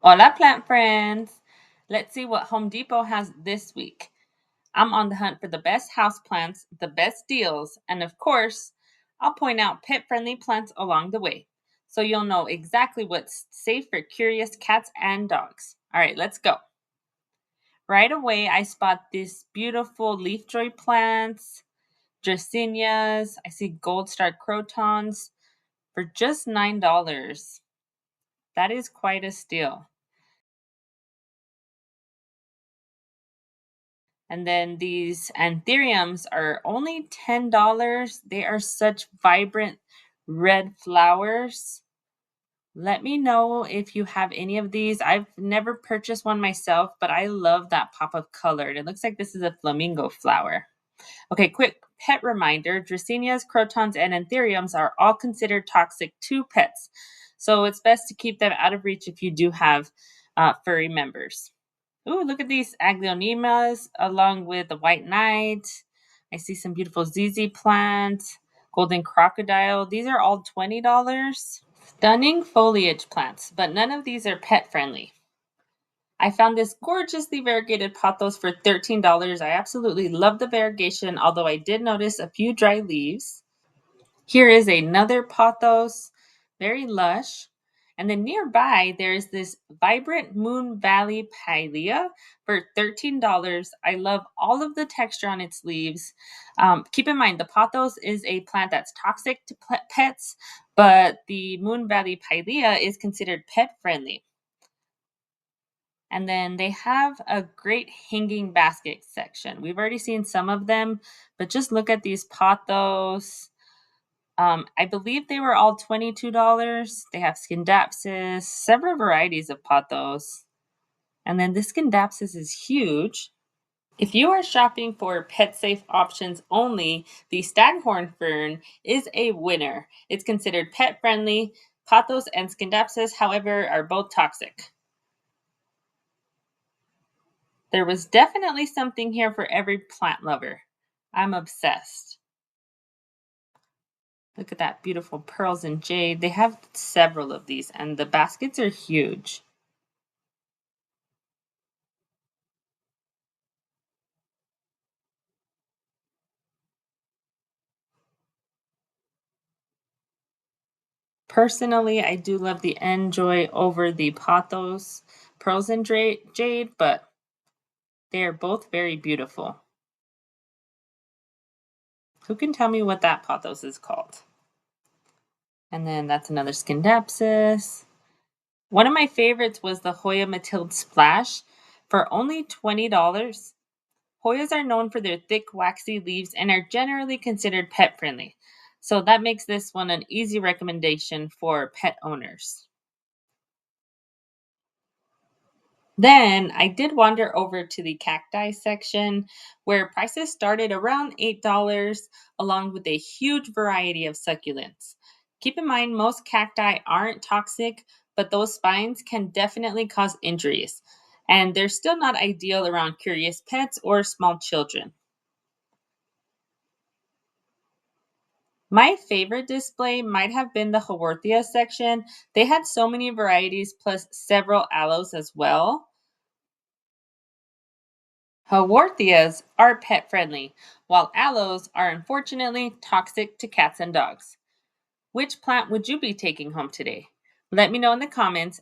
Hola, plant friends! Let's see what Home Depot has this week. I'm on the hunt for the best houseplants, the best deals, and of course, I'll point out pet-friendly plants along the way, so you'll know exactly what's safe for curious cats and dogs. All right, let's go. Right away, I spot these beautiful leaf joy plants, Dracaenas. I see gold star Crotons for just $9. That is quite a steal. And then these anthuriums are only $10. They are such vibrant red flowers. Let me know if you have any of these. I've never purchased one myself, but I love that pop of color. It looks like this is a flamingo flower. Okay, quick pet reminder. Dracaenas, Crotons, and anthuriums are all considered toxic to pets. So it's best to keep them out of reach if you do have furry members. Ooh, look at these Aglaonemas along with the white knight. I see some beautiful ZZ plant, golden crocodile. These are all $20. Stunning foliage plants, but none of these are pet friendly. I found this gorgeously variegated pothos for $13. I absolutely love the variegation, although I did notice a few dry leaves. Here is another pothos, very lush. And then nearby, there's this vibrant Moon Valley Pilea for $13. I love all of the texture on its leaves. Keep in mind, the pothos is a plant that's toxic to pets, but the Moon Valley Pilea is considered pet friendly. And then they have a great hanging basket section. We've already seen some of them, but just look at these pothos. I believe they were all $22. They have Scindapsus, several varieties of pothos. And then this Scindapsus is huge. If you are shopping for pet-safe options only, the Staghorn Fern is a winner. It's considered pet-friendly. Pothos and Scindapsus, however, are both toxic. There was definitely something here for every plant lover. I'm obsessed. Look at that beautiful pearls and jade. They have several of these, and the baskets are huge. Personally, I do love the Enjoy over the Pothos pearls and jade, but they are both very beautiful. Who can tell me what that Pothos is called? And then that's another Scindapsus. One of my favorites was the Hoya Matilde Splash for only $20. Hoyas are known for their thick, waxy leaves and are generally considered pet friendly. So that makes this one an easy recommendation for pet owners. Then I did wander over to the cacti section where prices started around $8 along with a huge variety of succulents. Keep in mind, most cacti aren't toxic, but those spines can definitely cause injuries. And they're still not ideal around curious pets or small children. My favorite display might have been the Haworthias section. They had so many varieties plus several aloes as well. Haworthias are pet friendly, while aloes are unfortunately toxic to cats and dogs. Which plant would you be taking home today? Let me know in the comments.